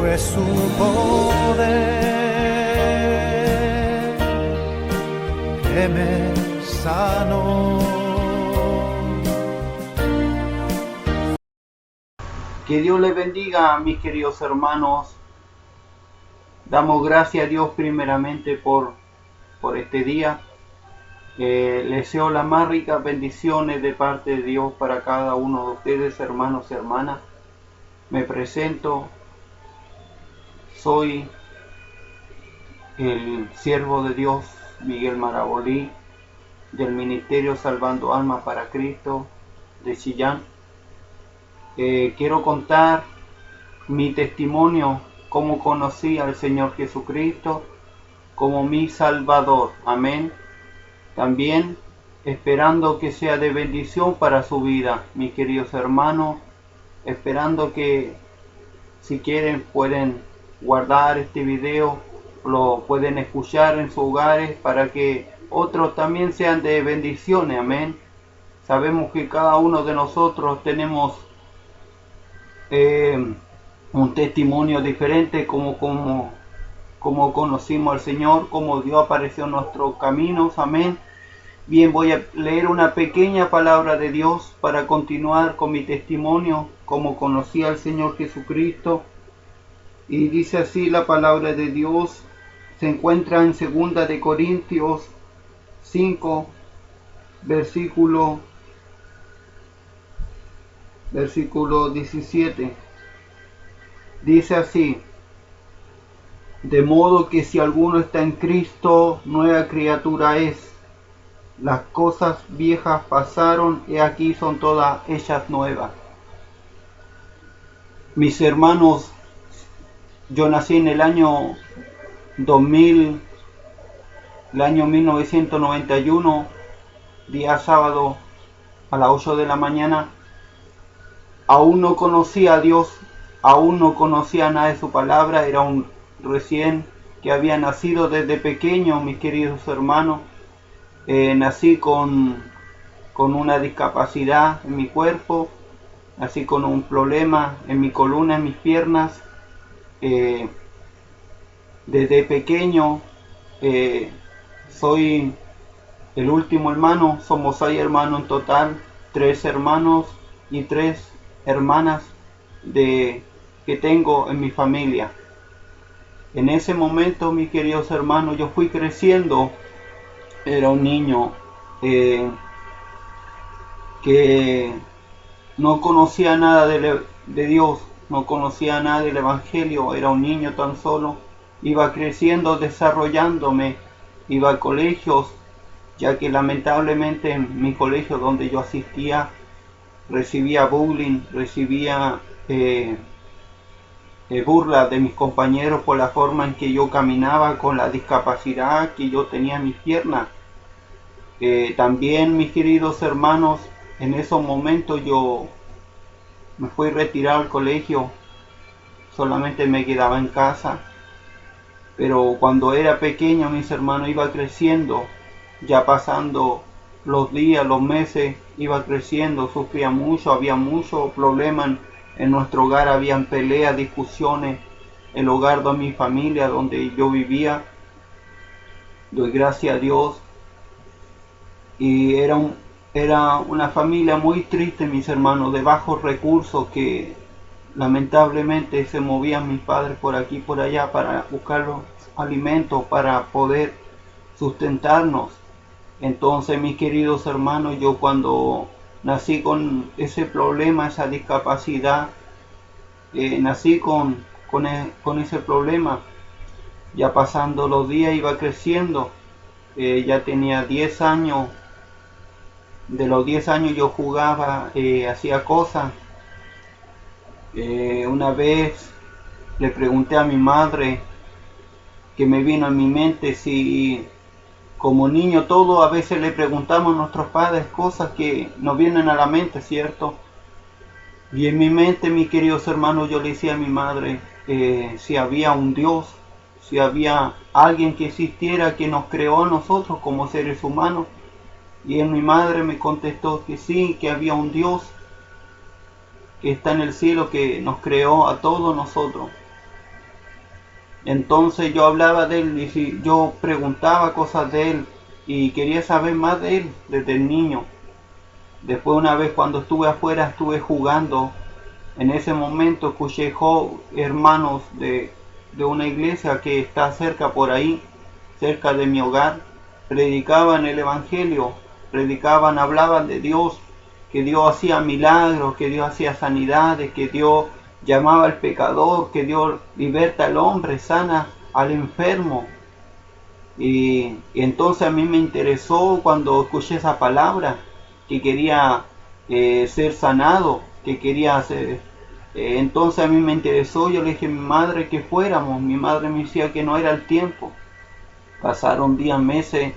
es su poder que me sanó. Que Dios les bendiga, mis queridos hermanos. Damos gracias a Dios primeramente por este día. Les deseo las más ricas bendiciones de parte de Dios para cada uno de ustedes, hermanos y hermanas. Me presento, soy el siervo de Dios, Miguel Marabolí, del Ministerio Salvando Almas para Cristo de Chillán. Quiero contar mi testimonio, cómo conocí al Señor Jesucristo como mi Salvador. Amén. También esperando que sea de bendición para su vida, mis queridos hermanos, esperando que si quieren pueden guardar este video, lo pueden escuchar en sus hogares para que otros también sean de bendiciones. Amén. Sabemos que cada uno de nosotros tenemos un testimonio diferente, como conocimos al Señor, como Dios apareció en nuestros caminos. Amén. Bien, voy a leer una pequeña palabra de Dios para continuar con mi testimonio, como conocí al Señor Jesucristo. Y dice así la palabra de Dios, se encuentra en 2 de Corintios 5, versículo 17. Dice así: de modo que si alguno está en Cristo, nueva criatura es. Las cosas viejas pasaron, y aquí son todas ellas nuevas. Mis hermanos, yo nací en el año 2000, el año 1991, día sábado a las 8 de la mañana. Aún no conocía a Dios, aún no conocía nada de su palabra, era un recién que había nacido desde pequeño, mis queridos hermanos. Nací con una discapacidad en mi cuerpo, nací con un problema en mi columna, en mis piernas. Desde pequeño soy el último hermano, somos 6 hermanos en total, 3 hermanos y 3 hermanas que tengo en mi familia. En ese momento, mis queridos hermanos, yo fui creciendo. Era un niño que no conocía nada de Dios, no conocía nada del Evangelio, era un niño tan solo. Iba creciendo, desarrollándome, iba a colegios, ya que lamentablemente en mi colegio donde yo asistía recibía bullying, recibía burlas de mis compañeros por la forma en que yo caminaba, con la discapacidad que yo tenía en mis piernas. También, mis queridos hermanos, en esos momentos yo me fui retirado al colegio, solamente me quedaba en casa. Pero cuando era pequeño, mis hermanos, iba creciendo, ya pasando los días, los meses, iba creciendo, sufría mucho, había muchos problemas en nuestro hogar, habían peleas, discusiones, el hogar de mi familia donde yo vivía. Doy gracias a Dios. Y era una familia muy triste, mis hermanos, de bajos recursos, que lamentablemente se movían mis padres por aquí y por allá para buscar los alimentos para poder sustentarnos. Entonces, mis queridos hermanos, yo cuando nací con ese problema, esa discapacidad, nací con ese problema. Ya pasando los días iba creciendo, ya tenía 10 años. De los 10 años yo jugaba, hacía cosas. Una vez le pregunté a mi madre, que me vino a mi mente, si como niño todo a veces le preguntamos a nuestros padres cosas que nos vienen a la mente, ¿cierto? Y en mi mente, mis queridos hermanos, yo le decía a mi madre si había un Dios, si había alguien que existiera, que nos creó a nosotros como seres humanos. Y mi madre me contestó que sí, que había un Dios que está en el cielo, que nos creó a todos nosotros. Entonces yo hablaba de él y si yo preguntaba cosas de él y quería saber más de él desde el niño. Después una vez cuando estuve afuera estuve jugando. En ese momento escuché hermanos de una iglesia que está cerca por ahí, cerca de mi hogar, predicaban el evangelio, predicaban, hablaban de Dios, que Dios hacía milagros, que Dios hacía sanidades, que Dios llamaba al pecador, que Dios liberta al hombre, sana al enfermo. Y entonces a mí me interesó cuando escuché esa palabra, que quería ser sanado, que quería hacer. Entonces a mí me interesó, yo le dije a mi madre que fuéramos, mi madre me decía que no era el tiempo. Pasaron días, meses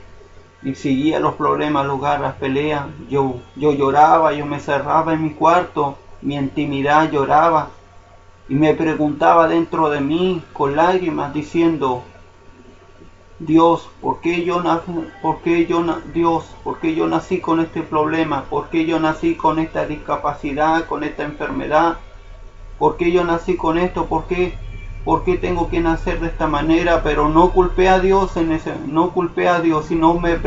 y seguía los problemas, los garras, peleas. Yo lloraba, yo me cerraba en mi cuarto, mi intimidad lloraba y me preguntaba dentro de mí con lágrimas diciendo: Dios, ¿por qué yo nací con este problema? ¿Por qué yo nací con esta discapacidad, con esta enfermedad? ¿Por qué yo nací con esto? ¿Por qué tengo que nacer de esta manera? Pero no culpé a Dios no culpé a Dios, sino le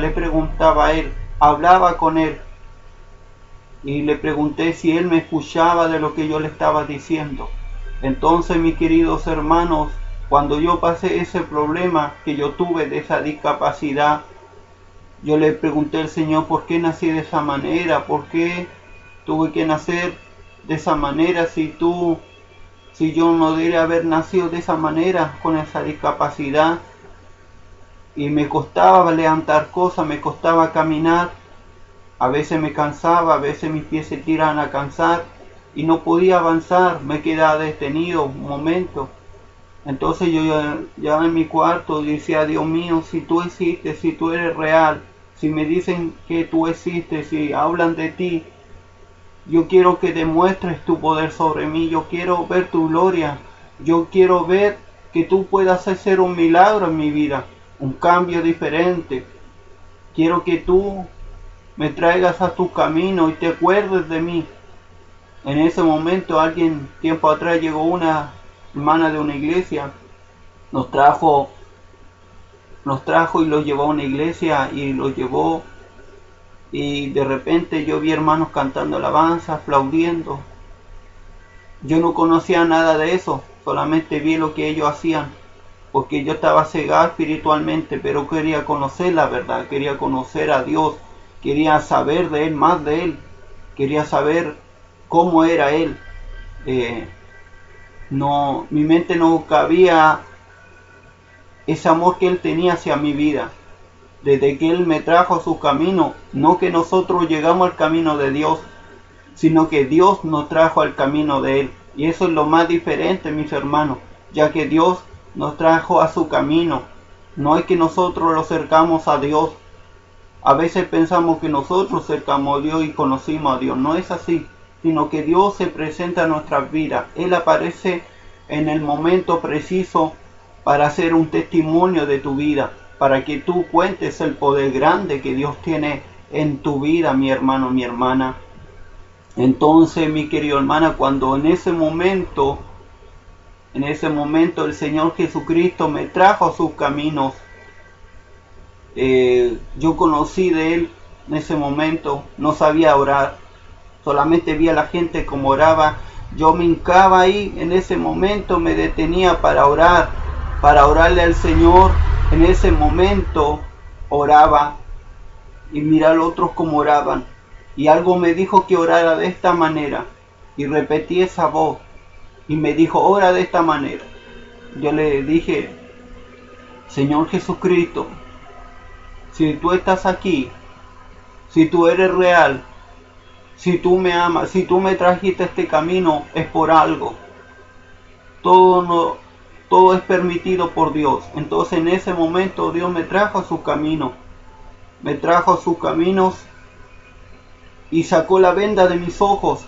preguntaba a Él, hablaba con Él y le pregunté si Él me escuchaba de lo que yo le estaba diciendo. Entonces, mis queridos hermanos, cuando yo pasé ese problema que yo tuve de esa discapacidad, yo le pregunté al Señor por qué nací de esa manera, por qué tuve que nacer de esa manera si yo no debería haber nacido de esa manera, con esa discapacidad. Y me costaba levantar cosas, me costaba caminar, a veces me cansaba, a veces mis pies se tiran a cansar y no podía avanzar, me quedaba detenido un momento. Entonces yo ya en mi cuarto decía: Dios mío, si tú existes, si tú eres real, si me dicen que tú existes, si hablan de ti, yo quiero que demuestres tu poder sobre mí, yo quiero ver tu gloria, yo quiero ver que tú puedas hacer un milagro en mi vida, un cambio diferente. Quiero que tú me traigas a tu camino y te acuerdes de mí. En ese momento tiempo atrás llegó una hermana de una iglesia, nos trajo y los llevó a una iglesia y los llevó, y de repente yo vi hermanos cantando alabanza, aplaudiendo. Yo no conocía nada de eso, solamente vi lo que ellos hacían, porque yo estaba cegado espiritualmente, pero quería conocer la verdad, quería conocer a Dios, quería saber de Él, más de Él, quería saber cómo era Él. Mi mente no cabía ese amor que Él tenía hacia mi vida, desde que Él me trajo a su camino. No que nosotros llegamos al camino de Dios, sino que Dios nos trajo al camino de Él. Y eso es lo más diferente, mis hermanos, ya que Dios nos trajo a su camino. No es que nosotros lo acercamos a Dios. A veces pensamos que nosotros acercamos a Dios y conocimos a Dios. No es así, sino que Dios se presenta en nuestras vidas. Él aparece en el momento preciso para hacer un testimonio de tu vida, para que tú cuentes el poder grande que Dios tiene en tu vida, mi hermano, mi hermana. Entonces, mi querida hermana, cuando en ese momento el Señor Jesucristo me trajo a sus caminos, yo conocí de Él en ese momento. No sabía orar, solamente vi a la gente como oraba. Yo me hincaba ahí, en ese momento me detenía para orar, para orarle al Señor. En ese momento oraba y mirar a los otros como oraban, y algo me dijo que orara de esta manera, y repetí esa voz y me dijo: ora de esta manera. Yo le dije: Señor Jesucristo, si tú estás aquí, si tú eres real, si tú me amas, si tú me trajiste a este camino, es por algo. Todo es permitido por Dios. Entonces en ese momento Dios me trajo a su camino. Me trajo a sus caminos y sacó la venda de mis ojos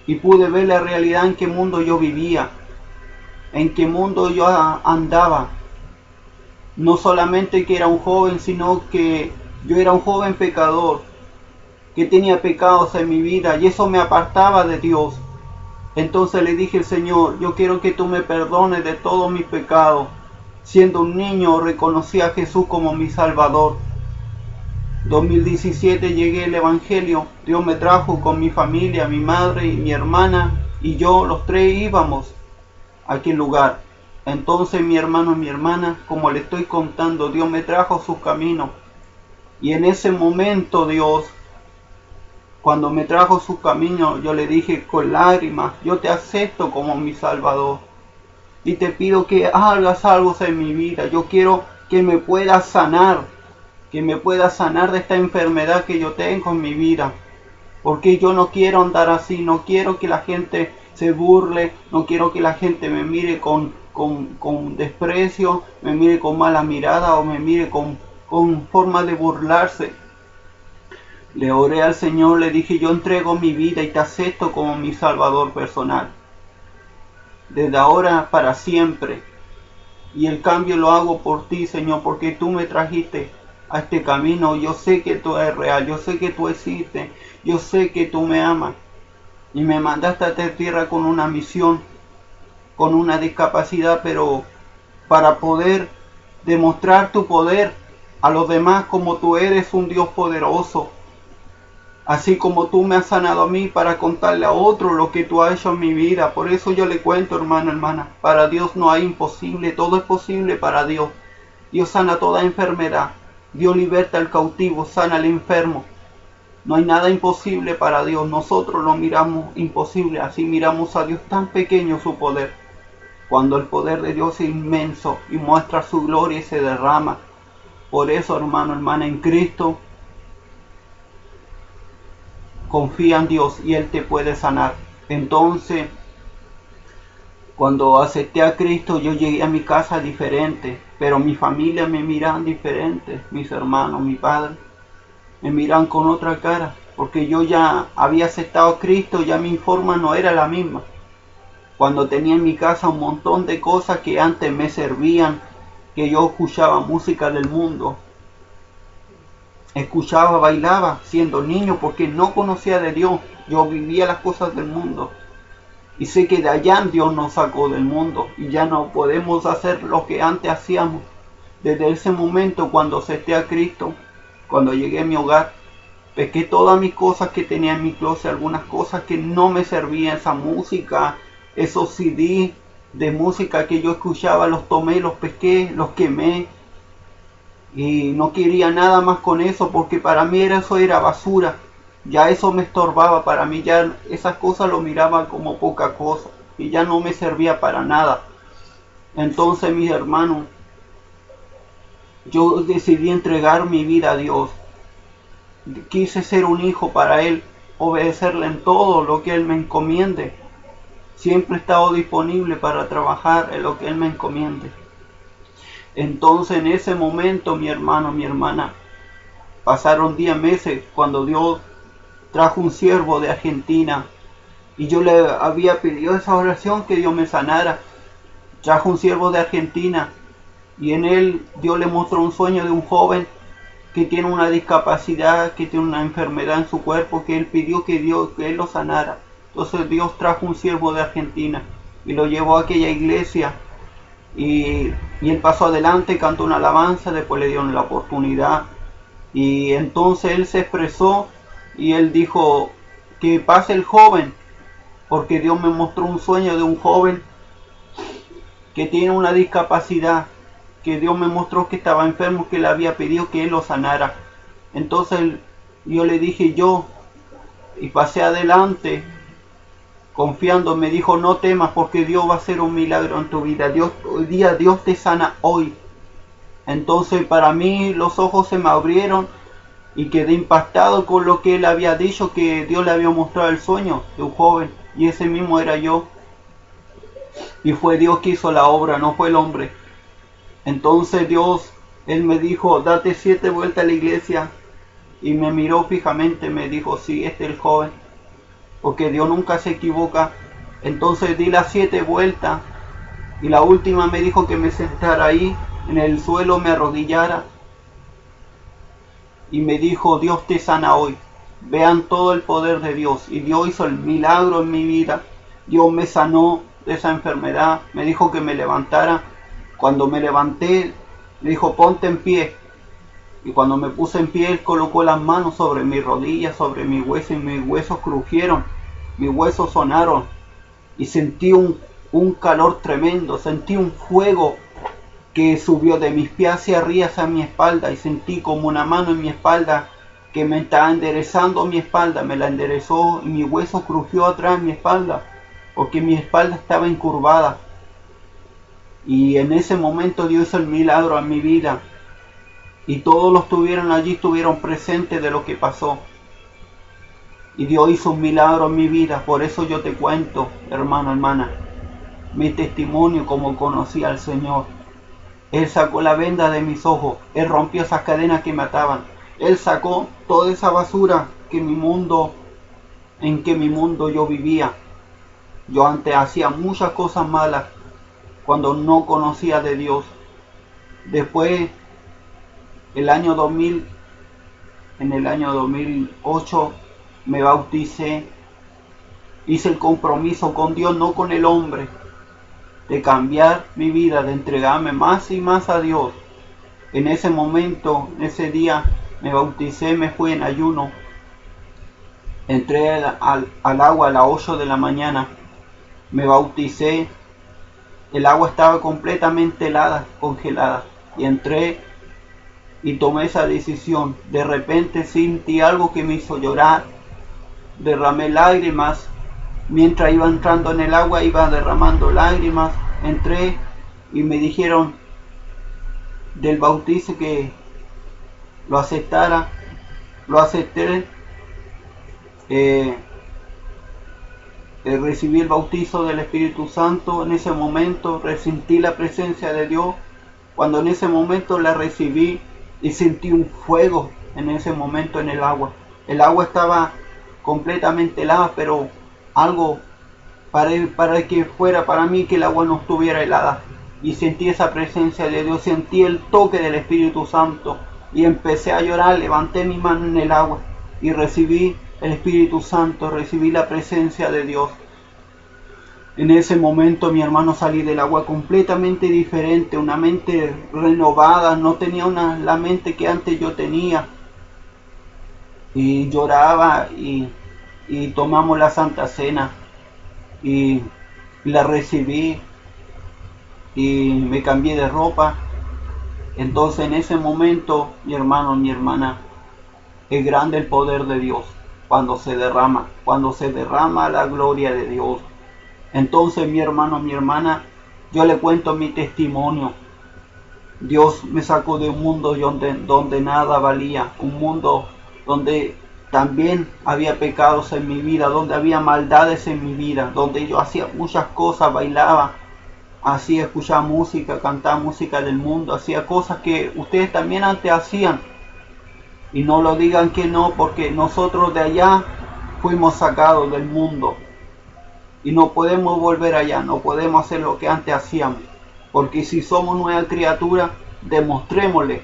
y pude ver la realidad en qué mundo yo vivía, en qué mundo yo andaba. No solamente que era un joven, sino que yo era un joven pecador, que tenía pecados en mi vida, y eso me apartaba de Dios. Entonces le dije, Señor, yo quiero que tú me perdones de todos mis pecados. Siendo un niño reconocí a Jesús como mi Salvador. 2017 llegué al Evangelio. Dios me trajo con mi familia, mi madre y mi hermana, y yo, los tres íbamos a aquel lugar. Entonces mi hermano y mi hermana, como le estoy contando, Dios me trajo a sus caminos. Y en ese momento Dios, cuando me trajo a sus caminos, yo le dije con lágrimas, yo te acepto como mi Salvador. Y te pido que hagas algo en mi vida. Yo quiero que me puedas sanar. Que me puedas sanar de esta enfermedad que yo tengo en mi vida. Porque yo no quiero andar así. No quiero que la gente se burle. No quiero que la gente me mire con desprecio. Me mire con mala mirada. O me mire con forma de burlarse. Le oré al Señor. Le dije, yo entrego mi vida y te acepto como mi Salvador personal. Desde ahora para siempre. Y el cambio lo hago por ti, Señor, porque tú me trajiste a este camino. Yo sé que tú eres real, yo sé que tú existes, yo sé que tú me amas. Y me mandaste a esta tierra con una misión, con una discapacidad, pero para poder demostrar tu poder a los demás como tú eres un Dios poderoso. Así como tú me has sanado a mí para contarle a otro lo que tú has hecho en mi vida. Por eso yo le cuento, hermano, hermana. Para Dios no hay imposible. Todo es posible para Dios. Dios sana toda enfermedad. Dios liberta al cautivo, sana al enfermo. No hay nada imposible para Dios. Nosotros lo miramos imposible. Así miramos a Dios tan pequeño su poder. Cuando el poder de Dios es inmenso y muestra su gloria y se derrama. Por eso, hermano, hermana, en Cristo, confía en Dios y Él te puede sanar. Entonces, cuando acepté a Cristo, yo llegué a mi casa diferente, pero mi familia me miran diferente, mis hermanos, mi padre, me miran con otra cara, porque yo ya había aceptado a Cristo, ya mi forma no era la misma. Cuando tenía en mi casa un montón de cosas que antes me servían, que yo escuchaba música del mundo, escuchaba, bailaba siendo niño porque no conocía de Dios. Yo vivía las cosas del mundo. Y sé que de allá Dios nos sacó del mundo. Y ya no podemos hacer lo que antes hacíamos. Desde ese momento cuando acepté a Cristo, cuando llegué a mi hogar, pesqué todas mis cosas que tenía en mi closet. Algunas cosas que no me servían. Esa música, esos CD de música que yo escuchaba, los tomé, los pesqué, los quemé. Y no quería nada más con eso porque para mí eso era basura. Ya eso me estorbaba, para mí ya esas cosas lo miraba como poca cosa y ya no me servía para nada. Entonces, mis hermanos, yo decidí entregar mi vida a Dios. Quise ser un hijo para Él, obedecerle en todo lo que Él me encomiende. Siempre he estado disponible para trabajar en lo que Él me encomiende. Entonces en ese momento, mi hermano, mi hermana, pasaron 10 meses cuando Dios trajo un siervo de Argentina y yo le había pedido esa oración que Dios me sanara. Trajo un siervo de Argentina y en él Dios le mostró un sueño de un joven que tiene una discapacidad, que tiene una enfermedad en su cuerpo, que él pidió que Él lo sanara. Entonces Dios trajo un siervo de Argentina y lo llevó a aquella iglesia. Y él pasó adelante, cantó una alabanza, después le dieron la oportunidad. Y entonces él se expresó y él dijo que pase el joven, porque Dios me mostró un sueño de un joven que tiene una discapacidad, que Dios me mostró que estaba enfermo, que le había pedido que él lo sanara. Entonces yo le dije y pasé adelante. Confiando, me dijo, no temas porque Dios va a hacer un milagro en tu vida. Hoy día Dios te sana hoy. Entonces para mí los ojos se me abrieron y quedé impactado con lo que él había dicho, que Dios le había mostrado el sueño de un joven. Y ese mismo era yo. Y fue Dios que hizo la obra, no fue el hombre. Entonces Él me dijo, date 7 vueltas a la iglesia. Y me miró fijamente, me dijo, sí, este es el joven. Porque Dios nunca se equivoca. Entonces di las 7 vueltas y la última me dijo que me sentara ahí en el suelo, me arrodillara y me dijo, Dios te sana hoy. Vean todo el poder de Dios. Y Dios hizo el milagro en mi vida. Dios me sanó de esa enfermedad, me dijo que me levantara. Cuando me levanté, me dijo, ponte en pie. Y cuando me puse en pie, Él colocó las manos sobre mis rodillas, sobre mis huesos, y mis huesos crujieron, mis huesos sonaron. Y sentí un calor tremendo, sentí un fuego que subió de mis pies hacia arriba, hacia mi espalda, y sentí como una mano en mi espalda que me estaba enderezando mi espalda, me la enderezó y mi hueso crujió atrás de mi espalda, porque mi espalda estaba encurvada. Y en ese momento Dios hizo el milagro en mi vida. Y todos los que estuvieron allí estuvieron presentes de lo que pasó. Y Dios hizo un milagro en mi vida. Por eso yo te cuento, hermano, hermana, mi testimonio como conocí al Señor. Él sacó la venda de mis ojos. Él rompió esas cadenas que me ataban. Él sacó toda esa basura que en que mi mundo yo vivía. Yo antes hacía muchas cosas malas cuando no conocía de Dios. Después, el año 2000, en el año 2008, me bauticé. Hice el compromiso con Dios, no con el hombre, de cambiar mi vida, de entregarme más y más a Dios. En ese momento, en ese día, me bauticé, me fui en ayuno. Entré al agua a las 8 de la mañana. Me bauticé. El agua estaba completamente helada, congelada. Y entré y tomé esa decisión. De repente sentí algo que me hizo llorar. Derramé lágrimas. Mientras iba entrando en el agua, iba derramando lágrimas. Entré y me dijeron del bautizo que lo aceptara. Lo acepté. Recibí el bautizo del Espíritu Santo. En ese momento resentí la presencia de Dios. Cuando en ese momento la recibí y sentí un fuego en ese momento en el agua. El agua estaba completamente helada, pero algo para que fuera para mí que el agua no estuviera helada. Y sentí esa presencia de Dios, sentí el toque del Espíritu Santo y empecé a llorar. Levanté mi mano en el agua y recibí el Espíritu Santo, recibí la presencia de Dios. En ese momento, mi hermano, salí del agua completamente diferente, una mente renovada, no tenía la mente que antes yo tenía. Y lloraba y tomamos la Santa Cena y la recibí y me cambié de ropa. Entonces en ese momento, mi hermano, mi hermana, es grande el poder de Dios cuando se derrama la gloria de Dios. Entonces, mi hermano, mi hermana, yo le cuento mi testimonio. Dios me sacó de un mundo donde nada valía, un mundo donde también había pecados en mi vida, donde había maldades en mi vida, donde yo hacía muchas cosas, bailaba, hacía escuchar música, cantaba música del mundo, hacía cosas que ustedes también antes hacían. Y no lo digan que no, porque nosotros de allá fuimos sacados del mundo. Y no podemos volver allá, no podemos hacer lo que antes hacíamos. Porque si somos nueva criatura, demostrémosle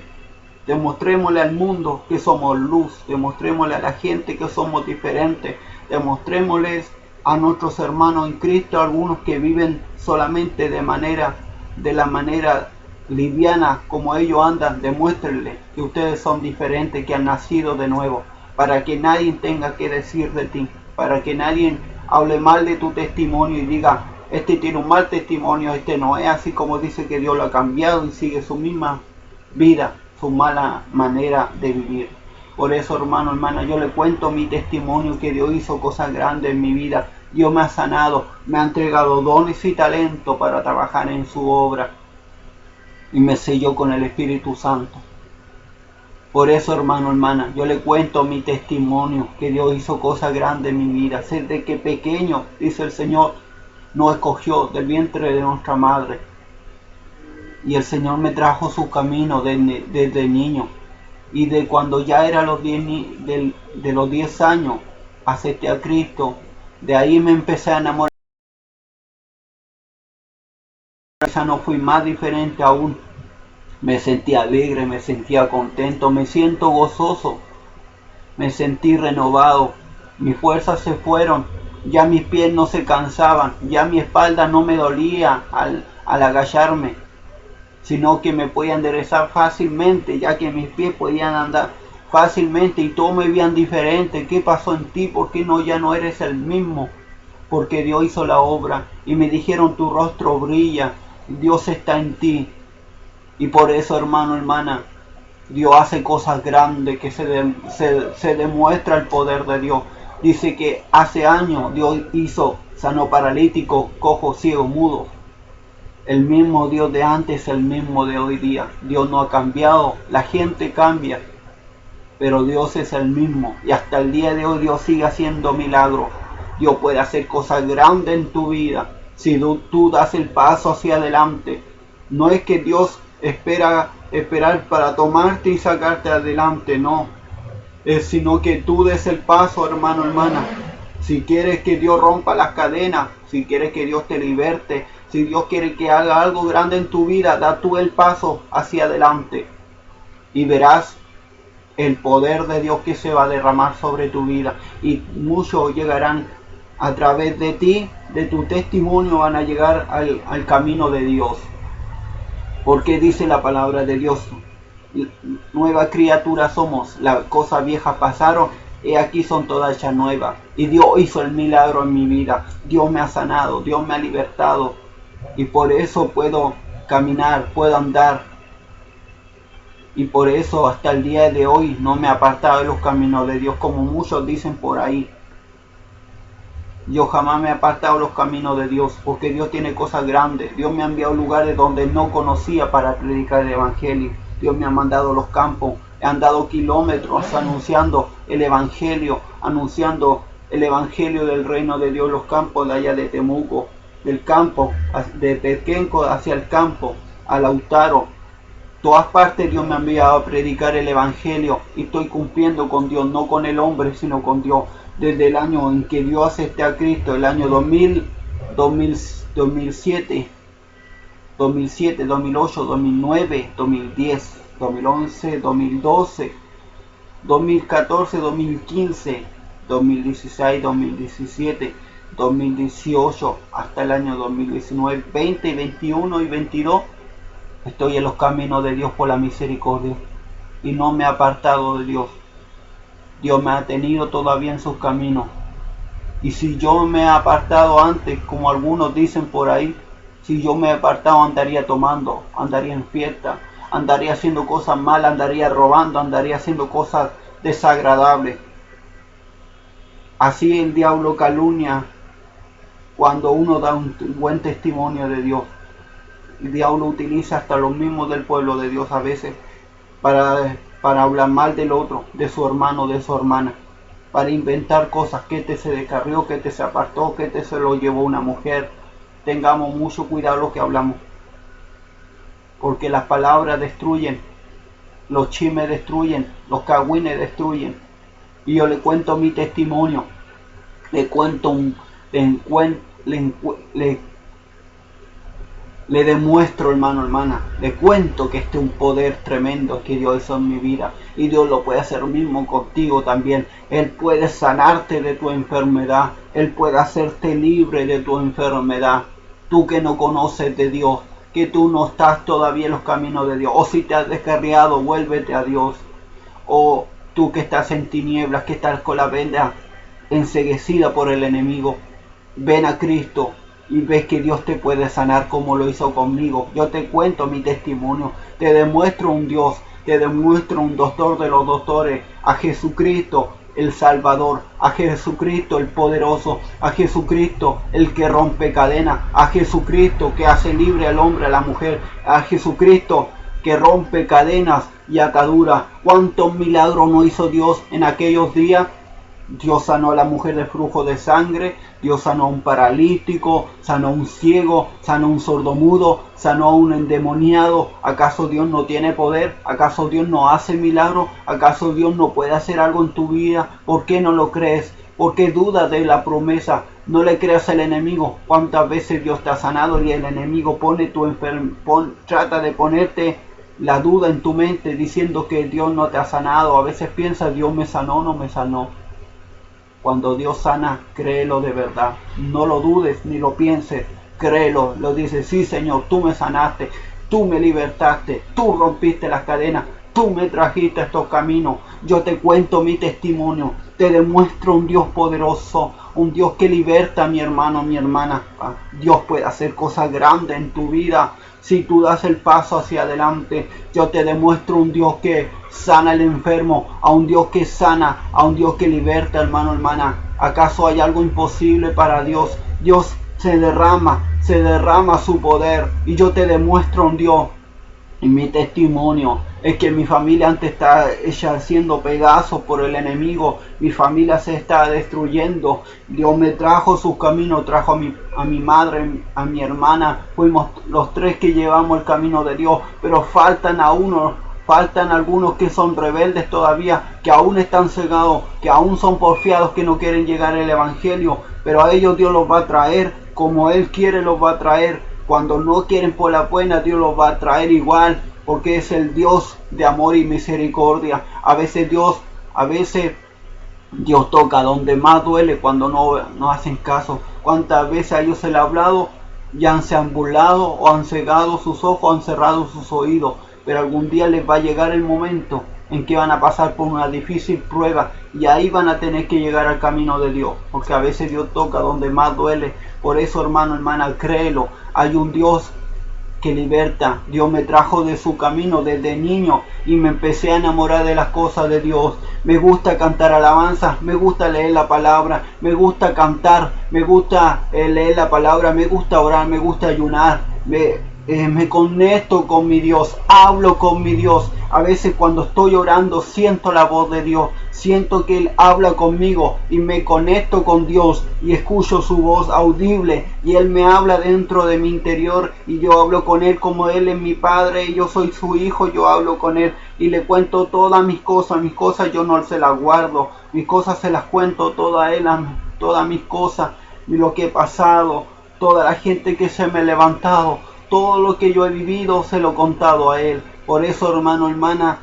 al mundo que somos luz, demostrémosle a la gente que somos diferentes, demostrémosles a nuestros hermanos en Cristo, algunos que viven solamente de la manera liviana como ellos andan, demuéstrenle que ustedes son diferentes, que han nacido de nuevo, para que nadie tenga que decir de ti, para que nadie hable mal de tu testimonio y diga, este tiene un mal testimonio, este no es así como dice que Dios lo ha cambiado y sigue su misma vida, su mala manera de vivir. Por eso, hermano, hermana, yo le cuento mi testimonio, que Dios hizo cosas grandes en mi vida. Dios me ha sanado, me ha entregado dones y talento para trabajar en su obra. Y me selló con el Espíritu Santo. Por eso, hermano, hermana, yo le cuento mi testimonio, que Dios hizo cosas grandes en mi vida. Desde que pequeño, dice el Señor, nos escogió del vientre de nuestra madre. Y el Señor me trajo su camino desde niño. Y de cuando ya era de los 10 años, acepté a Cristo. De ahí me empecé a enamorar. Ya no fui más diferente aún. Me sentí alegre, me sentía contento, me siento gozoso. Me sentí renovado. Mis fuerzas se fueron ya mis pies no se cansaban, ya mi espalda no me dolía al agacharme, sino que me podía enderezar fácilmente, ya que mis pies podían andar fácilmente y todos me veían diferente. ¿Qué pasó en ti? ¿Por qué no ya no eres el mismo? Porque Dios hizo la obra y me dijeron tu rostro brilla, Dios está en ti. Y por eso, hermano, hermana, Dios hace cosas grandes, que se demuestra el poder de Dios. Dice que hace años Dios sanó paralítico, cojo, ciego, mudo. El mismo Dios de antes es el mismo de hoy día. Dios no ha cambiado, la gente cambia, pero Dios es el mismo. Y hasta el día de hoy Dios sigue haciendo milagros. Dios puede hacer cosas grandes en tu vida si tú das el paso hacia adelante. No es que Dios esperar para tomarte y sacarte adelante, no. Es sino que tú des el paso, hermano, hermana. Si quieres que Dios rompa las cadenas, si quieres que Dios te liberte, si Dios quiere que haga algo grande en tu vida, da tú el paso hacia adelante y verás el poder de Dios que se va a derramar sobre tu vida, y muchos llegarán a través de ti, de tu testimonio, van a llegar al camino de Dios. Porque dice la palabra de Dios, nueva criatura somos, las cosas viejas pasaron, y aquí son todas hechas nuevas. Y Dios hizo el milagro en mi vida, Dios me ha sanado, Dios me ha libertado, y por eso puedo caminar, puedo andar. Y por eso hasta el día de hoy no me he apartado de los caminos de Dios, como muchos dicen por ahí. Yo jamás me he apartado de los caminos de Dios, porque Dios tiene cosas grandes. Dios me ha enviado a lugares donde no conocía para predicar el Evangelio. Dios me ha mandado a los campos, he andado kilómetros anunciando el Evangelio del reino de Dios, los campos de allá de Temuco, del campo, de Pequenco hacia el campo, a Lautaro. Todas partes Dios me ha enviado a predicar el Evangelio y estoy cumpliendo con Dios, no con el hombre, sino con Dios. Desde el año en que Dios acepté a Cristo, el año 2007, 2008, 2009, 2010, 2011, 2012, 2014, 2015, 2016, 2017, 2018, hasta el año 2019, 20, 21 y 22. Estoy en los caminos de Dios por la misericordia y no me he apartado de Dios. Dios me ha tenido todavía en sus caminos. Y si yo me he apartado antes, como algunos dicen por ahí, si yo me he apartado andaría tomando, andaría en fiesta, andaría haciendo cosas malas, andaría robando, andaría haciendo cosas desagradables. Así el diablo calumnia cuando uno da un buen testimonio de Dios. El diablo utiliza hasta los mismos del pueblo de Dios a veces para hablar mal del otro, de su hermano, de su hermana, para inventar cosas, que te se descarrió, que te se apartó, que te se lo llevó una mujer. Tengamos mucho cuidado lo que hablamos, porque las palabras destruyen, los chismes destruyen, los cagüines destruyen. Y yo le cuento mi testimonio, le cuento le demuestro, hermano, hermana, le cuento que este es un poder tremendo que Dios hizo en mi vida, y Dios lo puede hacer mismo contigo también. Él puede sanarte de tu enfermedad, Él puede hacerte libre de tu enfermedad. Tú que no conoces de Dios, que tú no estás todavía en los caminos de Dios, o si te has descarriado, vuélvete a Dios. O tú que estás en tinieblas, que estás con la venda enceguecida por el enemigo, ven a Cristo y ves que Dios te puede sanar como lo hizo conmigo. Yo te cuento mi testimonio, te demuestro un Dios, te demuestro un doctor de los doctores, a Jesucristo el Salvador, a Jesucristo el poderoso, a Jesucristo el que rompe cadenas, a Jesucristo que hace libre al hombre, a la mujer, a Jesucristo que rompe cadenas y ataduras. ¿Cuántos milagros no hizo Dios en aquellos días? Dios sanó a la mujer de flujo de sangre, Dios sanó a un paralítico, sanó a un ciego, sanó a un sordomudo, sanó a un endemoniado. ¿Acaso Dios no tiene poder? ¿Acaso Dios no hace milagros? ¿Acaso Dios no puede hacer algo en tu vida? ¿Por qué no lo crees? ¿Por qué dudas de la promesa? No le creas al enemigo. ¿Cuántas veces Dios te ha sanado y el enemigo trata de ponerte la duda en tu mente diciendo que Dios no te ha sanado? A veces piensas, Dios me sanó, no me sanó. Cuando Dios sana, créelo de verdad. No lo dudes ni lo pienses. Créelo. Lo dices, sí Señor, tú me sanaste, tú me libertaste, tú rompiste las cadenas, tú me trajiste a estos caminos. Yo te cuento mi testimonio. Te demuestro un Dios poderoso, un Dios que liberta, mi hermano, mi hermana. Dios puede hacer cosas grandes en tu vida. Si tú das el paso hacia adelante, yo te demuestro un Dios que sana al enfermo, a un Dios que sana, a un Dios que liberta, hermano, hermana. ¿Acaso hay algo imposible para Dios? Dios se derrama su poder, y yo te demuestro un Dios. Y mi testimonio es que mi familia antes está hecha haciendo pedazos por el enemigo. Mi familia se está destruyendo. Dios me trajo sus caminos, trajo a mi madre, a mi hermana. Fuimos los tres que llevamos el camino de Dios. Pero faltan algunos que son rebeldes todavía, que aún están cegados, que aún son porfiados, que no quieren llegar al evangelio. Pero a ellos Dios los va a traer como Él quiere, los va a traer. Cuando no quieren por la buena, Dios los va a traer igual, porque es el Dios de amor y misericordia. A veces Dios toca donde más duele, cuando no hacen caso. ¿Cuántas veces a ellos se le ha hablado y se han burlado, o han cegado sus ojos, han cerrado sus oídos? Pero algún día les va a llegar el momento en que van a pasar por una difícil prueba, y ahí van a tener que llegar al camino de Dios, porque a veces Dios toca donde más duele. Por eso, hermano, hermana, créelo, hay un Dios que liberta. Dios me trajo de su camino desde niño y me empecé a enamorar de las cosas de Dios. Me gusta cantar alabanzas, me gusta leer la palabra, me gusta cantar, me gusta leer la palabra, me gusta orar, me gusta ayunar, me conecto con mi Dios, hablo con mi Dios. A veces cuando estoy orando siento la voz de Dios, siento que Él habla conmigo y me conecto con Dios y escucho su voz audible, y Él me habla dentro de mi interior, y yo hablo con Él como Él es mi Padre y yo soy su hijo. Yo hablo con Él y le cuento todas mis cosas yo no se las guardo, mis cosas se las cuento todas a Él, todas mis cosas, lo que he pasado, toda la gente que se me ha levantado, todo lo que yo he vivido se lo he contado a Él. Por eso, hermano, hermana,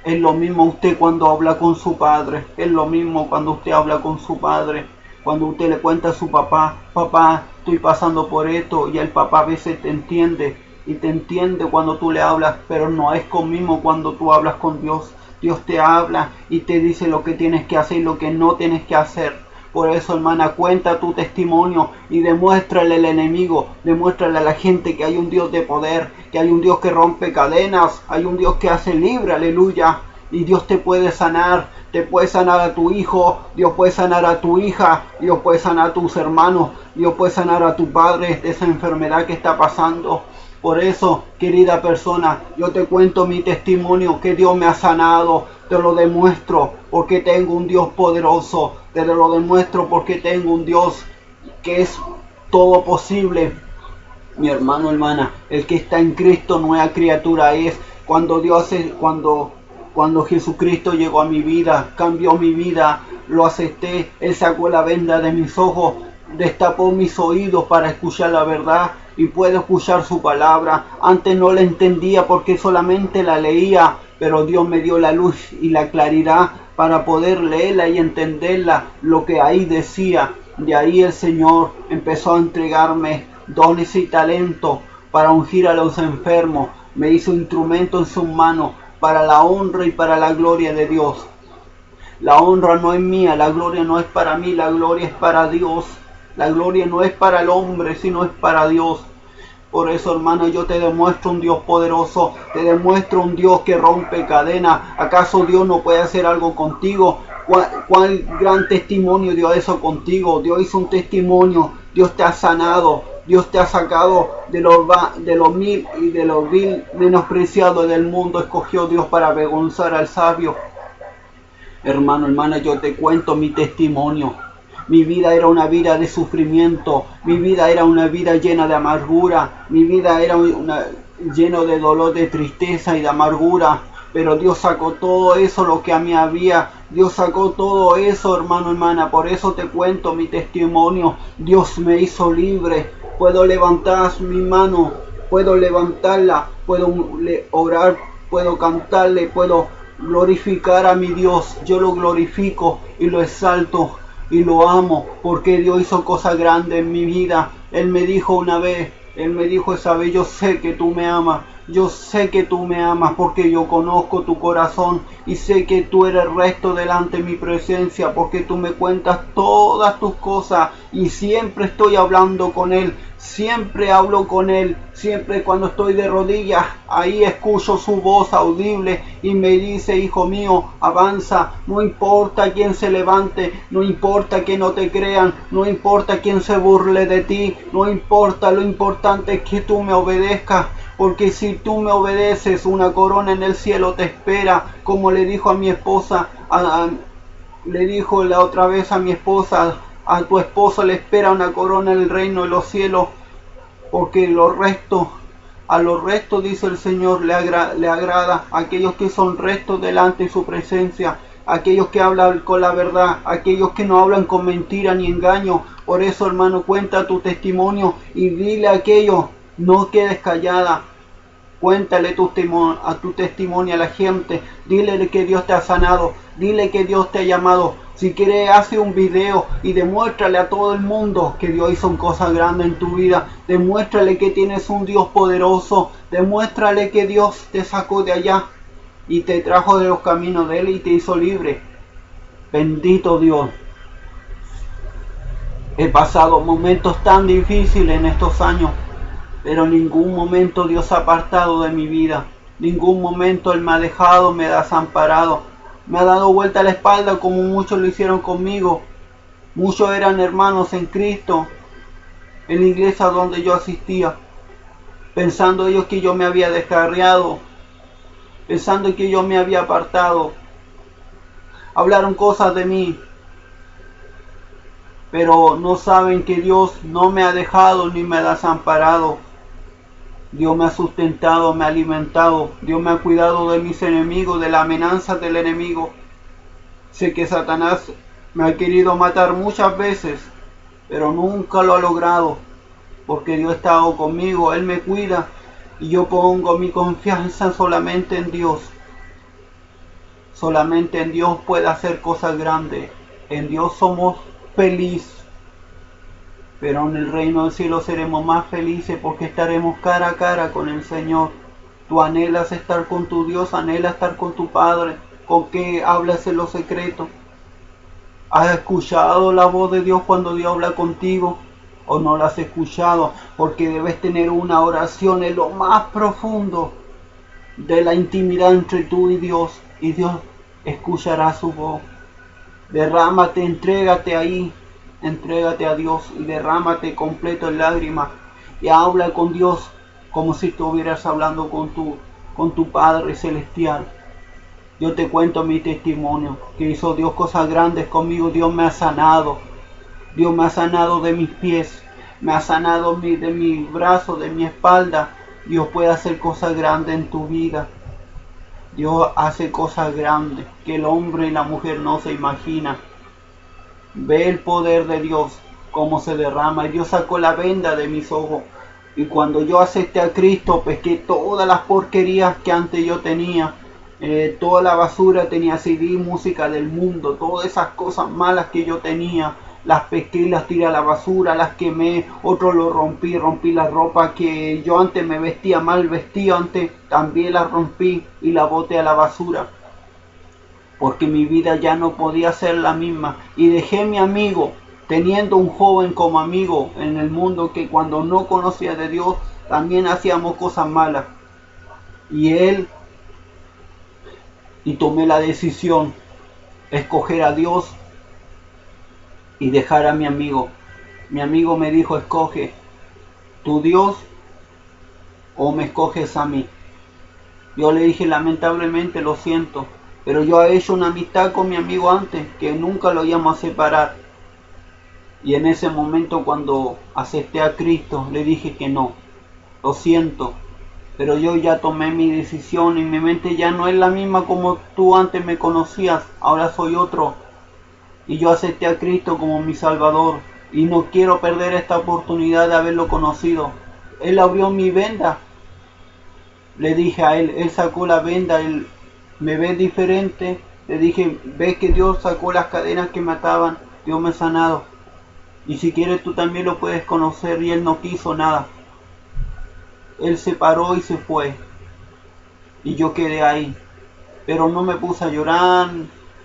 es lo mismo usted cuando habla con su padre, es lo mismo cuando usted habla con su padre, cuando usted le cuenta a su papá, papá, estoy pasando por esto, y el papá a veces te entiende, y te entiende cuando tú le hablas, pero no es conmigo cuando tú hablas con Dios. Dios te habla y te dice lo que tienes que hacer y lo que no tienes que hacer. Por eso, hermana, cuenta tu testimonio y demuéstrale al enemigo, demuéstrale a la gente que hay un Dios de poder, que hay un Dios que rompe cadenas, hay un Dios que hace libre, aleluya. Y Dios te puede sanar a tu hijo, Dios puede sanar a tu hija, Dios puede sanar a tus hermanos, Dios puede sanar a tu padre de esa enfermedad que está pasando. Por eso, querida persona, yo te cuento mi testimonio, que Dios me ha sanado. Te lo demuestro porque tengo un Dios poderoso. Te lo demuestro porque tengo un Dios que es todo posible. Mi hermano, hermana, el que está en Cristo, nueva criatura es. Cuando Jesucristo llegó a mi vida, cambió mi vida, lo acepté. Él sacó la venda de mis ojos, destapó mis oídos para escuchar la verdad y puedo escuchar su palabra. Antes no la entendía porque solamente la leía, pero Dios me dio la luz y la claridad para poder leerla y entenderla, lo que ahí decía. De ahí el Señor empezó a entregarme dones y talentos para ungir a los enfermos. Me hizo instrumento en sus manos para la honra y para la gloria de Dios. La honra no es mía, la gloria no es para mí, la gloria es para Dios. La gloria no es para el hombre, sino es para Dios. Por eso, hermano, yo te demuestro un Dios poderoso, te demuestro un Dios que rompe cadenas. ¿Acaso Dios no puede hacer algo contigo? ¿Cuál gran testimonio dio eso contigo? Dios hizo un testimonio, Dios te ha sanado, Dios te ha sacado de los mil y de los vil menospreciados del mundo. Escogió Dios para avergonzar al sabio. Hermano, hermana, yo te cuento mi testimonio. Mi vida era una vida de sufrimiento, mi vida era una vida llena de amargura, mi vida era lleno de dolor, de tristeza y de amargura. Pero Dios sacó todo eso, lo que a mí había. Dios sacó todo eso, hermano, hermana. Por eso te cuento mi testimonio. Dios me hizo libre. Puedo levantar mi mano, puedo levantarla, puedo orar, puedo cantarle, puedo glorificar a mi Dios. Yo lo glorifico y lo exalto y lo amo porque Dios hizo cosas grandes en mi vida. Él me dijo una vez, Él me dijo esa vez, yo sé que tú me amas. Yo sé que tú me amas porque yo conozco tu corazón y sé que tú eres recto delante de mi presencia porque tú me cuentas todas tus cosas y siempre estoy hablando con Él, siempre hablo con Él, siempre cuando estoy de rodillas, ahí escucho su voz audible y me dice, hijo mío, avanza, no importa quién se levante, no importa que no te crean, no importa quién se burle de ti, no importa, lo importante es que tú me obedezcas. Porque si tú me obedeces, una corona en el cielo te espera, como le dijo a mi esposa, le dijo la otra vez a mi esposa, a tu esposo le espera una corona en el reino de los cielos, porque a los restos, dice el Señor, le agrada, a aquellos que son restos delante de su presencia, aquellos que hablan con la verdad, aquellos que no hablan con mentira ni engaño. Por eso, hermano, cuenta tu testimonio y dile a aquellos, no quedes callada. Cuéntale tu testimonio a la gente. Dile que Dios te ha sanado. Dile que Dios te ha llamado. Si quieres, hace un video y demuéstrale a todo el mundo que Dios hizo cosas grandes en tu vida. Demuéstrale que tienes un Dios poderoso. Demuéstrale que Dios te sacó de allá y te trajo de los caminos de Él y te hizo libre. Bendito Dios. He pasado momentos tan difíciles en estos años, pero en ningún momento Dios ha apartado de mi vida. Ningún momento Él me ha dejado, me ha desamparado. Me ha dado vuelta a la espalda como muchos lo hicieron conmigo. Muchos eran hermanos en Cristo, en la iglesia donde yo asistía, pensando ellos que yo me había descarriado, pensando que yo me había apartado. Hablaron cosas de mí, pero no saben que Dios no me ha dejado ni me ha desamparado. Dios me ha sustentado, me ha alimentado. Dios me ha cuidado de mis enemigos, de la amenaza del enemigo. Sé que Satanás me ha querido matar muchas veces, pero nunca lo ha logrado, porque Dios ha estado conmigo, Él me cuida y yo pongo mi confianza solamente en Dios. Solamente en Dios puede hacer cosas grandes. En Dios somos felices. Pero en el reino del cielo seremos más felices porque estaremos cara a cara con el Señor. Tú anhelas estar con tu Dios, anhelas estar con tu Padre, con que hablas en lo secreto. ¿Has escuchado la voz de Dios cuando Dios habla contigo? ¿O no la has escuchado? Porque debes tener una oración en lo más profundo de la intimidad entre tú y Dios Dios escuchará su voz. Derrámate, entrégate ahí. Entrégate a Dios y derrámate completo en lágrimas y habla con Dios como si estuvieras hablando con tu Padre Celestial. Yo te cuento mi testimonio, que hizo Dios cosas grandes conmigo. Dios me ha sanado. Dios me ha sanado de mis pies, me ha sanado de mi brazo, de mi espalda. Dios puede hacer cosas grandes en tu vida. Dios hace cosas grandes que el hombre y la mujer no se imaginan. Ve el poder de Dios, cómo se derrama. Y Dios sacó la venda de mis ojos. Y cuando yo acepté a Cristo, pesqué todas las porquerías que antes yo tenía. Toda la basura, tenía CD, música del mundo. Todas esas cosas malas que yo tenía. Las pesqué y las tiré a la basura, las quemé. Otro lo rompí la ropa que yo antes me vestía mal vestido. Antes también la rompí y la boté a la basura. Porque mi vida ya no podía ser la misma. Y dejé mi amigo, teniendo un joven como amigo en el mundo que cuando no conocía de Dios, también hacíamos cosas malas. Y tomé la decisión, escoger a Dios y dejar a mi amigo. Mi amigo me dijo, escoge tu Dios o me escoges a mí. Yo le dije, lamentablemente, lo siento, pero yo he hecho una amistad con mi amigo antes, que nunca lo íbamos a separar. Y en ese momento, cuando acepté a Cristo, le dije que no, lo siento, pero yo ya tomé mi decisión y mi mente ya no es la misma como tú antes me conocías, ahora soy otro. Y yo acepté a Cristo como mi Salvador y no quiero perder esta oportunidad de haberlo conocido. Él abrió mi venda. Le dije a él, él sacó la venda, él ¿Me ves diferente? Le dije, ves que Dios sacó las cadenas que me ataban, Dios me ha sanado. Y si quieres tú también lo puedes conocer. Y él no quiso nada. Él se paró y se fue. Y yo quedé ahí. Pero no me puse a llorar,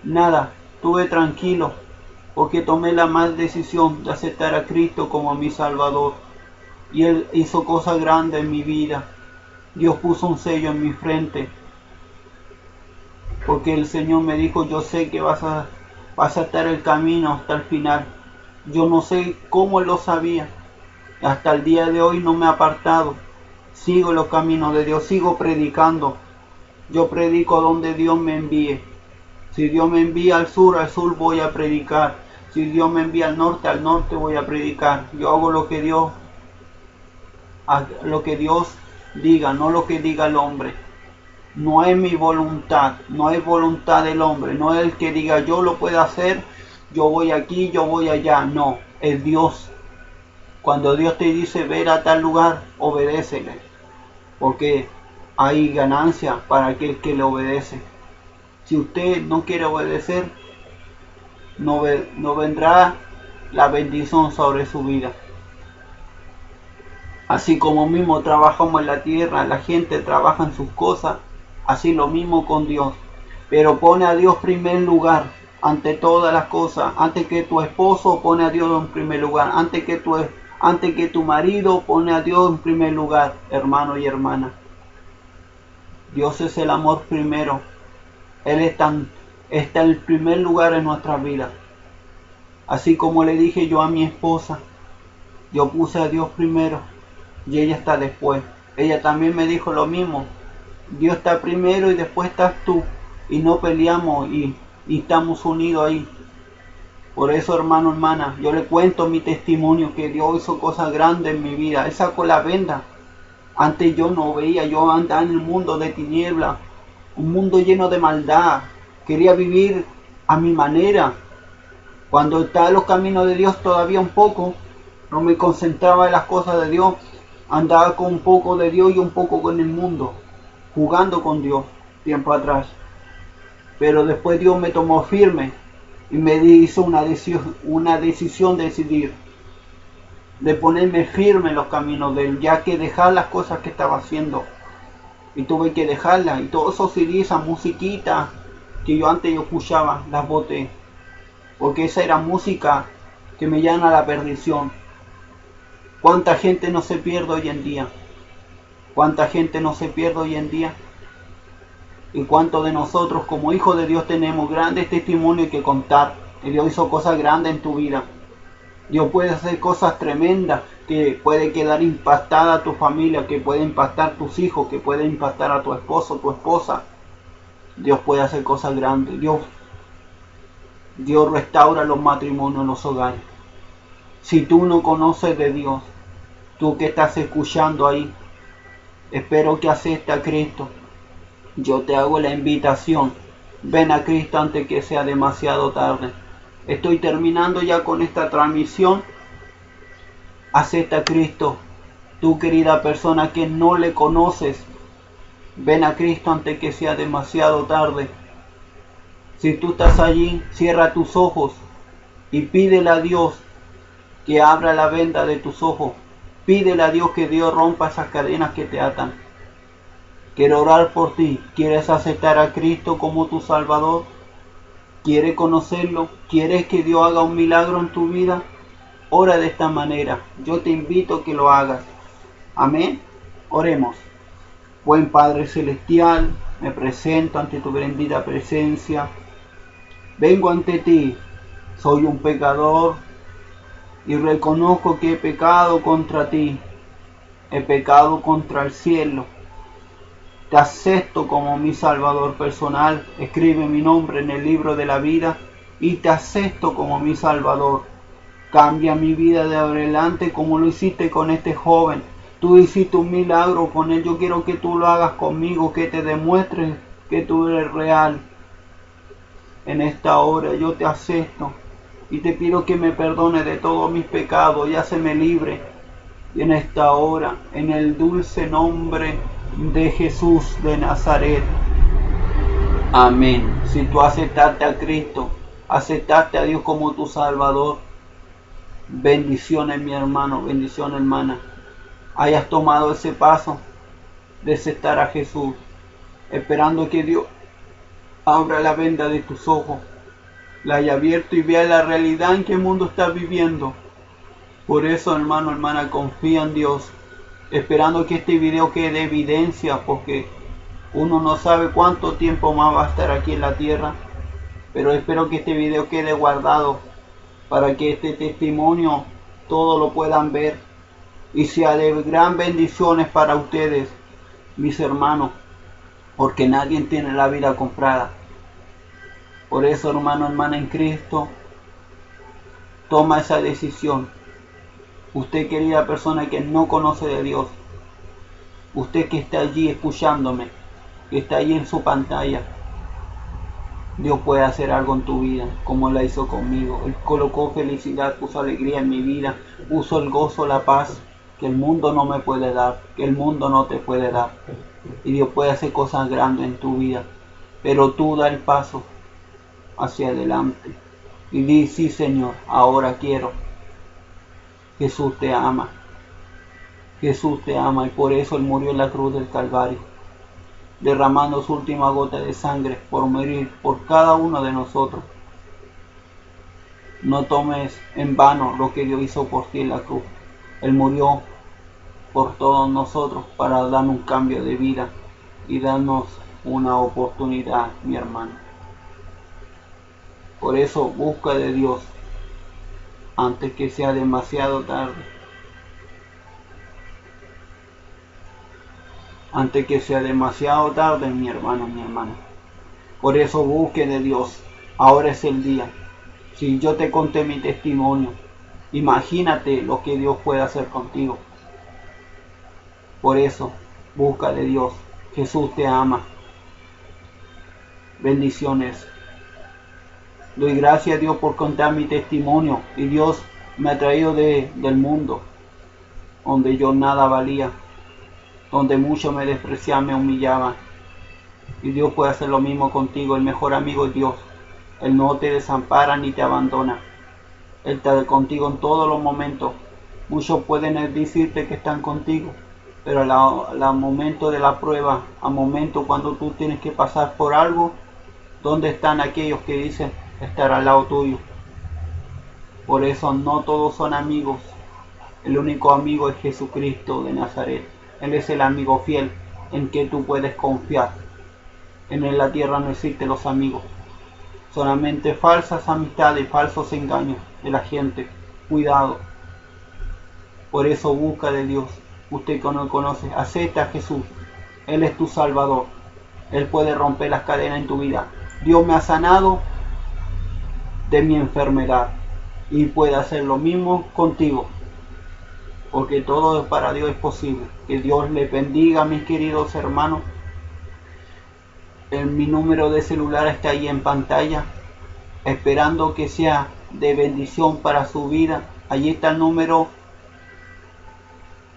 nada. Estuve tranquilo. Porque tomé la mal decisión de aceptar a Cristo como mi Salvador. Y Él hizo cosas grandes en mi vida. Dios puso un sello en mi frente. Porque el Señor me dijo, yo sé que vas a estar el camino hasta el final. Yo no sé cómo Él lo sabía. Hasta el día de hoy no me he apartado. Sigo los caminos de Dios, sigo predicando. Yo predico donde Dios me envíe. Si Dios me envía al sur voy a predicar. Si Dios me envía al norte voy a predicar. Yo hago lo que Dios diga, no lo que diga el hombre. No es mi voluntad, no es voluntad del hombre, no es el que diga yo lo puedo hacer, yo voy aquí, yo voy allá. No, es Dios. Cuando Dios te dice ver a tal lugar, obedécele, porque hay ganancia para aquel que le obedece. Si usted no quiere obedecer, no vendrá la bendición sobre su vida. Así como mismo trabajamos en la tierra, la gente trabaja en sus cosas, así lo mismo con Dios. Pero pone a Dios en primer lugar, ante todas las cosas. Antes que tu esposo, pone a Dios en primer lugar. Antes que tu marido, pone a Dios en primer lugar, hermano y hermana. Dios es el amor primero. Él está en el primer lugar en nuestra vida. Así como le dije yo a mi esposa, yo puse a Dios primero y ella está después. Ella también me dijo lo mismo. Dios está primero y después estás tú. Y no peleamos y estamos unidos ahí. Por eso, hermano, hermana, yo le cuento mi testimonio, que Dios hizo cosas grandes en mi vida. Él sacó la venda. Antes yo no veía, yo andaba en el mundo de tinieblas, un mundo lleno de maldad. Quería vivir a mi manera. Cuando estaba en los caminos de Dios todavía un poco, no me concentraba en las cosas de Dios. Andaba con un poco de Dios y un poco con el mundo, jugando con Dios tiempo atrás. Pero después Dios me tomó firme y me hizo una decisión de decidir, de ponerme firme en los caminos de Él, ya que dejar las cosas que estaba haciendo. Y tuve que dejarlas. Y todos esos CDs, esa musiquita que yo antes escuchaba, las boté. Porque esa era música que me llama a la perdición. ¿Cuánta gente no se pierde hoy en día? ¿Cuánta gente no se pierde hoy en día? ¿Y cuántos de nosotros como hijos de Dios tenemos grandes testimonios que contar? Que Dios hizo cosas grandes en tu vida. Dios puede hacer cosas tremendas, que puede quedar impactada a tu familia, que puede impactar a tus hijos, que puede impactar a tu esposo, tu esposa. Dios puede hacer cosas grandes. Dios restaura los matrimonios, los hogares. Si tú no conoces de Dios, tú que estás escuchando ahí, espero que aceptes a Cristo. Yo te hago la invitación. Ven a Cristo antes que sea demasiado tarde. Estoy terminando ya con esta transmisión. Acepta a Cristo. Tú, querida persona que no le conoces, ven a Cristo antes que sea demasiado tarde. Si tú estás allí, cierra tus ojos y pídele a Dios que abra la venda de tus ojos. Pídele a Dios que Dios rompa esas cadenas que te atan. Quiero orar por ti. ¿Quieres aceptar a Cristo como tu Salvador? ¿Quieres conocerlo? ¿Quieres que Dios haga un milagro en tu vida? Ora de esta manera. Yo te invito a que lo hagas. Amén. Oremos. Buen Padre Celestial, me presento ante tu bendita presencia. Vengo ante ti. Soy un pecador y reconozco que he pecado contra ti. He pecado contra el cielo. Te acepto como mi Salvador personal. Escribe mi nombre en el libro de la vida y te acepto como mi Salvador. Cambia mi vida de adelante como lo hiciste con este joven. Tú hiciste un milagro con él. Yo quiero que tú lo hagas conmigo, que te demuestres que tú eres real. En esta hora yo te acepto y te pido que me perdones de todos mis pecados y háceme libre. Y en esta hora, en el dulce nombre de Jesús de Nazaret, Amén. Si tú aceptaste a Cristo, aceptaste a Dios como tu Salvador, bendiciones mi hermano, bendiciones hermana, hayas tomado ese paso de aceptar a Jesús, esperando que Dios abra la venda de tus ojos, la haya abierto y vea la realidad en que el mundo está viviendo. Por eso, hermano, hermana, confía en Dios, esperando que este video quede evidencia, porque uno no sabe cuánto tiempo más va a estar aquí en la tierra, pero espero que este video quede guardado para que este testimonio todos lo puedan ver y sea de gran bendiciones para ustedes, mis hermanos, porque nadie tiene la vida comprada. Por eso, hermano, hermana en Cristo, toma esa decisión. Usted, querida persona que no conoce de Dios, usted que está allí escuchándome, que está allí en su pantalla, Dios puede hacer algo en tu vida, como la hizo conmigo. Él colocó felicidad, puso alegría en mi vida, puso el gozo, la paz, que el mundo no me puede dar, que el mundo no te puede dar. Y Dios puede hacer cosas grandes en tu vida, pero tú da el paso hacia adelante y di: sí, Señor, ahora quiero. Jesús te ama, Jesús te ama, y por eso Él murió en la cruz del Calvario, derramando su última gota de sangre por morir por cada uno de nosotros. No tomes en vano lo que Dios hizo por ti en la cruz. Él murió por todos nosotros para darnos un cambio de vida y darnos una oportunidad, mi hermano. Por eso busca de Dios antes que sea demasiado tarde. Antes que sea demasiado tarde, mi hermano, mi hermana. Por eso busque de Dios. Ahora es el día. Si yo te conté mi testimonio, imagínate lo que Dios puede hacer contigo. Por eso, busca de Dios. Jesús te ama. Bendiciones. Doy gracias a Dios por contar mi testimonio. Y Dios me ha traído del mundo, donde yo nada valía, donde muchos me despreciaban, me humillaban. Y Dios puede hacer lo mismo contigo. El mejor amigo es Dios. Él no te desampara ni te abandona. Él está contigo en todos los momentos. Muchos pueden decirte que están contigo, pero al momento de la prueba, al momento cuando tú tienes que pasar por algo, ¿dónde están aquellos que dicen estar al lado tuyo? Por eso no todos son amigos. El único amigo es Jesucristo de Nazaret. Él es el amigo fiel en que tú puedes confiar. En la tierra no existen los amigos. Solamente falsas amistades, falsos engaños de la gente. Cuidado. Por eso busca de Dios. Usted que no lo conoce, acepta a Jesús. Él es tu Salvador. Él puede romper las cadenas en tu vida. Dios me ha sanado de mi enfermedad y puede hacer lo mismo contigo, porque todo para Dios es posible. Que Dios les bendiga, mis queridos hermanos. Mi número de celular está ahí en pantalla, esperando que sea de bendición para su vida. Allí está el número,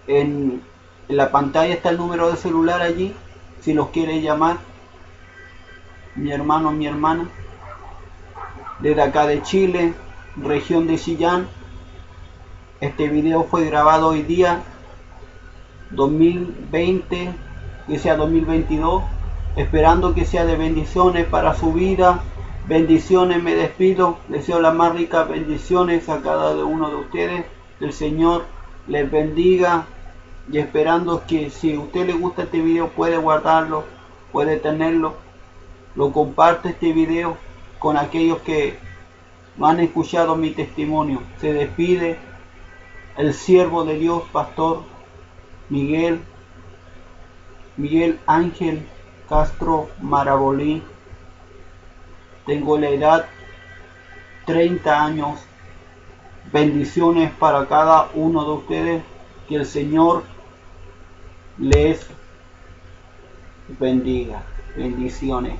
en la pantalla está el número de celular allí, si los quiere llamar, mi hermano, mi hermana, desde acá de Chile, región de Chillán. Este video fue grabado hoy día 2020, que sea 2022, esperando que sea de bendiciones para su vida. Bendiciones, me despido, deseo las más ricas bendiciones a cada uno de ustedes. Que el Señor les bendiga, y esperando que si a usted le gusta este video puede guardarlo, puede tenerlo, lo comparte este video con aquellos que no han escuchado mi testimonio. Se despide el siervo de Dios, pastor Miguel Ángel Castro Marabolí. Tengo la edad 30 años. Bendiciones para cada uno de ustedes. Que el Señor les bendiga. Bendiciones.